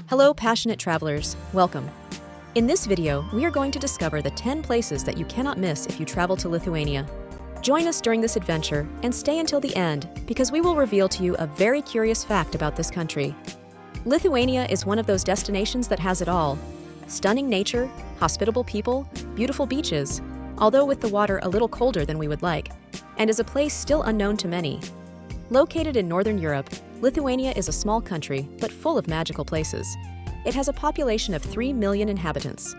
Hello, passionate travelers. Welcome. In this video, we are going to discover the 10 places that you cannot miss if you travel to Lithuania. Join us during this adventure and stay until the end because we will reveal to you a very curious fact about this country. Lithuania is one of those destinations that has it all. Stunning nature, hospitable people, beautiful beaches, although with the water a little colder than we would like, and is a place still unknown to many. Located in Northern Europe, Lithuania is a small country, but full of magical places. It has a population of 3 million inhabitants.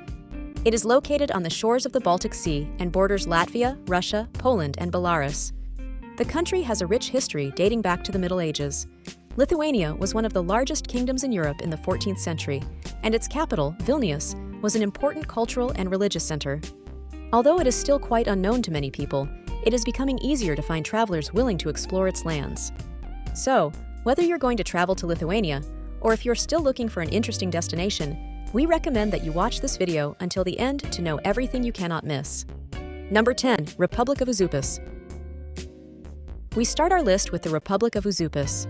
It is located on the shores of the Baltic Sea and borders Latvia, Russia, Poland, and Belarus. The country has a rich history dating back to the Middle Ages. Lithuania was one of the largest kingdoms in Europe in the 14th century, and its capital, Vilnius, was an important cultural and religious center. Although it is still quite unknown to many people, it is becoming easier to find travelers willing to explore its lands. So, whether you're going to travel to Lithuania, or if you're still looking for an interesting destination, we recommend that you watch this video until the end to know everything you cannot miss. Number 10. Republic of Užupis. We start our list with the Republic of Užupis.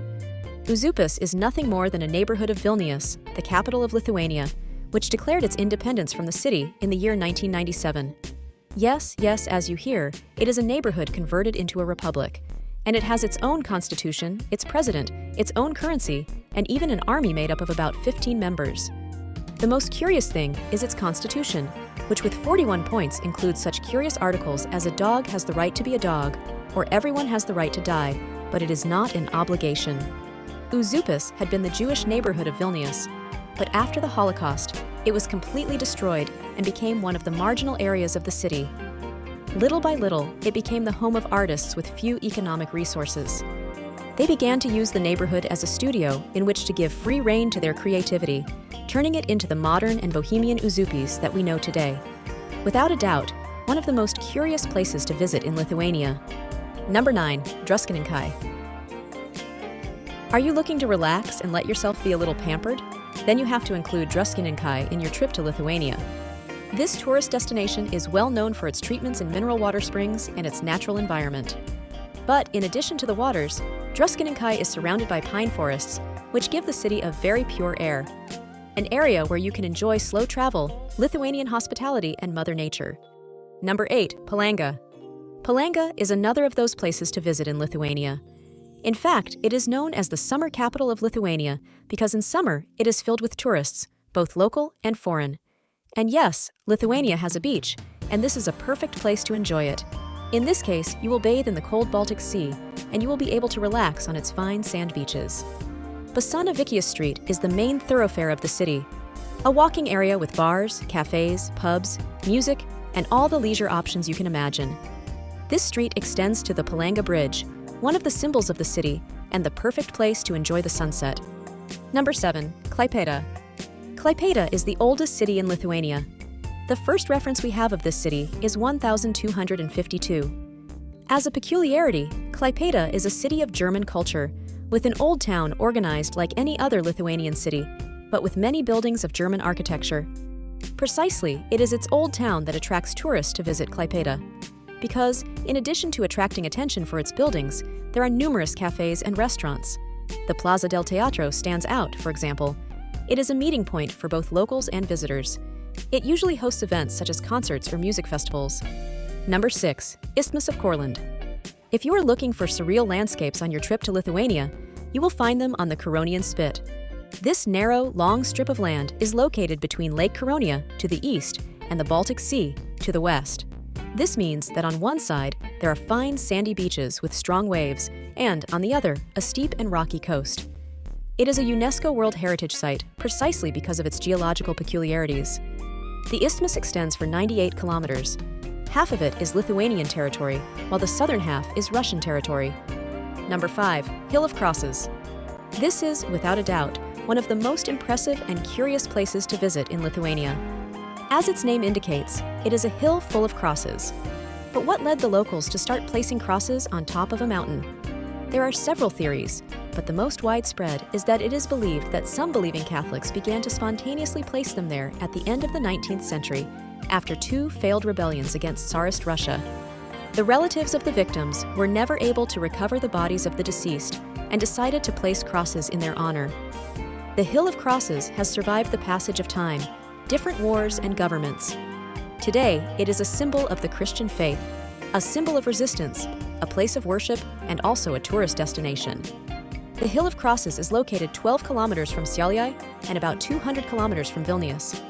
Užupis is nothing more than a neighborhood of Vilnius, the capital of Lithuania, which declared its independence from the city in the year 1997. Yes, as you hear, it is a neighborhood converted into a republic. And it has its own constitution, its president, its own currency, and even an army made up of about 15 members. The most curious thing is its constitution, which with 41 points includes such curious articles as a dog has the right to be a dog, or everyone has the right to die, but it is not an obligation. Užupis had been the Jewish neighborhood of Vilnius, but after the Holocaust, it was completely destroyed and became one of the marginal areas of the city. Little by little, it became the home of artists with few economic resources. They began to use the neighborhood as a studio in which to give free rein to their creativity, turning it into the modern and bohemian Užupis that we know today. Without a doubt, one of the most curious places to visit in Lithuania. Number 9. Druskininkai. Are you looking to relax and let yourself be a little pampered? Then you have to include Druskininkai in your trip to Lithuania. This tourist destination is well known for its treatments in mineral water springs and its natural environment. But in addition to the waters, Druskininkai is surrounded by pine forests, which give the city a very pure air. An area where you can enjoy slow travel, Lithuanian hospitality, and Mother Nature. Number 8. Palanga. Palanga is another of those places to visit in Lithuania. In fact, it is known as the summer capital of Lithuania because in summer it is filled with tourists, both local and foreign. And yes, Lithuania has a beach, and this is a perfect place to enjoy it. In this case, you will bathe in the cold Baltic Sea, and you will be able to relax on its fine sand beaches. Basanavičius Street is the main thoroughfare of the city, a walking area with bars, cafes, pubs, music, and all the leisure options you can imagine. This street extends to the Palanga Bridge, one of the symbols of the city, and the perfect place to enjoy the sunset. Number 7. Klaipėda. Klaipėda is the oldest city in Lithuania. The first reference we have of this city is 1252. As a peculiarity, Klaipėda is a city of German culture, with an old town organized like any other Lithuanian city, but with many buildings of German architecture. Precisely, it is its old town that attracts tourists to visit Klaipėda. Because, in addition to attracting attention for its buildings, there are numerous cafes and restaurants. The Plaza del Teatro stands out, for example. It is a meeting point for both locals and visitors. It usually hosts events such as concerts or music festivals. Number 6. Isthmus of Courland. If you are looking for surreal landscapes on your trip to Lithuania, you will find them on the Curonian Spit. This narrow, long strip of land is located between Lake Caronia to the east and the Baltic Sea to the west. This means that on one side, there are fine sandy beaches with strong waves, and on the other, a steep and rocky coast. It is a UNESCO World Heritage Site precisely because of its geological peculiarities. The isthmus extends for 98 kilometers. Half of it is Lithuanian territory, while the southern half is Russian territory. Number 5. Hill of Crosses. This is, without a doubt, one of the most impressive and curious places to visit in Lithuania. As its name indicates, it is a hill full of crosses. But what led the locals to start placing crosses on top of a mountain? There are several theories, but the most widespread is that it is believed that some believing Catholics began to spontaneously place them there at the end of the 19th century, after 2 failed rebellions against Tsarist Russia. The relatives of the victims were never able to recover the bodies of the deceased and decided to place crosses in their honor. The Hill of Crosses has survived the passage of time, different wars and governments. Today, it is a symbol of the Christian faith, a symbol of resistance, a place of worship, and also a tourist destination. The Hill of Crosses is located 12 kilometers from Šiauliai and about 200 kilometers from Vilnius.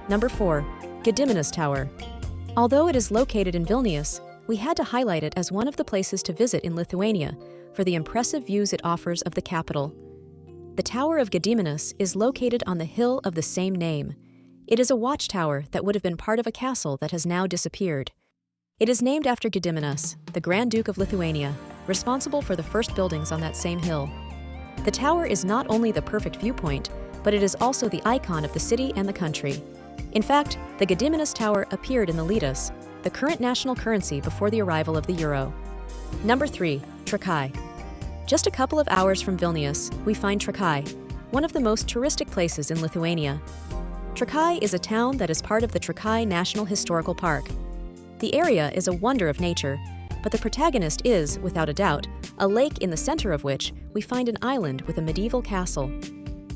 Number 4. Gediminas Tower. Although it is located in Vilnius, we had to highlight it as one of the places to visit in Lithuania for the impressive views it offers of the capital. The Tower of Gediminas is located on the hill of the same name. It is a watchtower that would have been part of a castle that has now disappeared. It is named after Gediminas, the Grand Duke of Lithuania, responsible for the first buildings on that same hill. The tower is not only the perfect viewpoint, but it is also the icon of the city and the country. In fact, the Gediminas Tower appeared in the litas, the current national currency before the arrival of the euro. Number 3. Trakai. Just a couple of hours from Vilnius, we find Trakai, one of the most touristic places in Lithuania. Trakai is a town that is part of the Trakai National Historical Park. The area is a wonder of nature, but the protagonist is, without a doubt, a lake in the center of which we find an island with a medieval castle.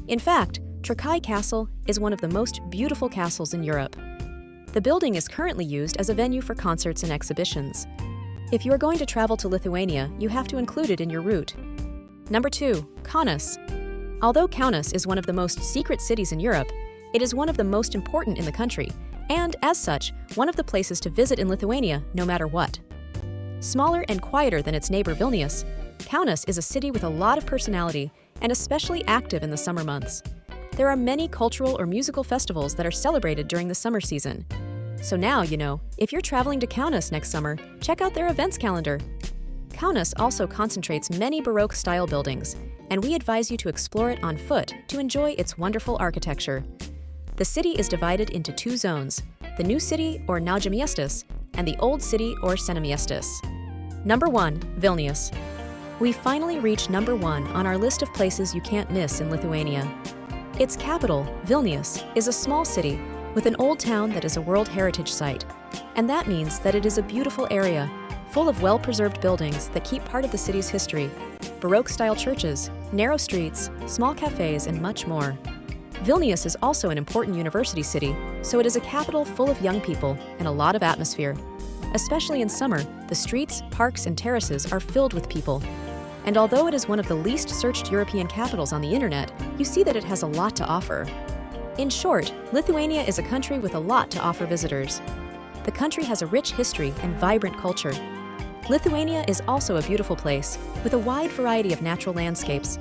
In fact, Trakai Castle is one of the most beautiful castles in Europe. The building is currently used as a venue for concerts and exhibitions. If you are going to travel to Lithuania, you have to include it in your route. Number 2. Kaunas. Although Kaunas is one of the most secret cities in Europe, it is one of the most important in the country, and as such, one of the places to visit in Lithuania no matter what. Smaller and quieter than its neighbor Vilnius, Kaunas is a city with a lot of personality and especially active in the summer months. There are many cultural or musical festivals that are celebrated during the summer season. So now, if you're traveling to Kaunas next summer, check out their events calendar. Kaunas also concentrates many Baroque-style buildings, and we advise you to explore it on foot to enjoy its wonderful architecture. The city is divided into 2 zones, the New City or Naujamiestis, and the Old City or Senamiestis. Number 1. Vilnius. We finally reach number 1 on our list of places you can't miss in Lithuania. Its capital, Vilnius, is a small city with an old town that is a World Heritage Site, and that means that it is a beautiful area, full of well-preserved buildings that keep part of the city's history, Baroque-style churches, narrow streets, small cafes, and much more. Vilnius is also an important university city, so it is a capital full of young people and a lot of atmosphere. Especially in summer, the streets, parks, and terraces are filled with people. And although it is one of the least searched European capitals on the internet, you see that it has a lot to offer. In short, Lithuania is a country with a lot to offer visitors. The country has a rich history and vibrant culture. Lithuania is also a beautiful place, with a wide variety of natural landscapes.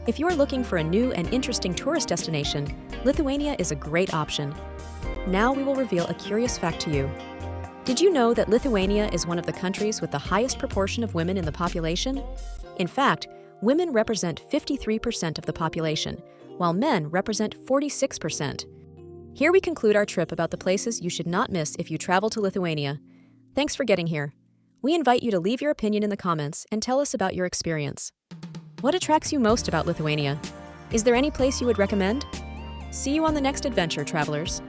If you are looking for a new and interesting tourist destination, Lithuania is a great option. Now we will reveal a curious fact to you. Did you know that Lithuania is one of the countries with the highest proportion of women in the population? In fact, women represent 53% of the population, while men represent 46%. Here we conclude our trip about the places you should not miss if you travel to Lithuania. Thanks for getting here. We invite you to leave your opinion in the comments and tell us about your experience. What attracts you most about Lithuania? Is there any place you would recommend? See you on the next adventure, travelers.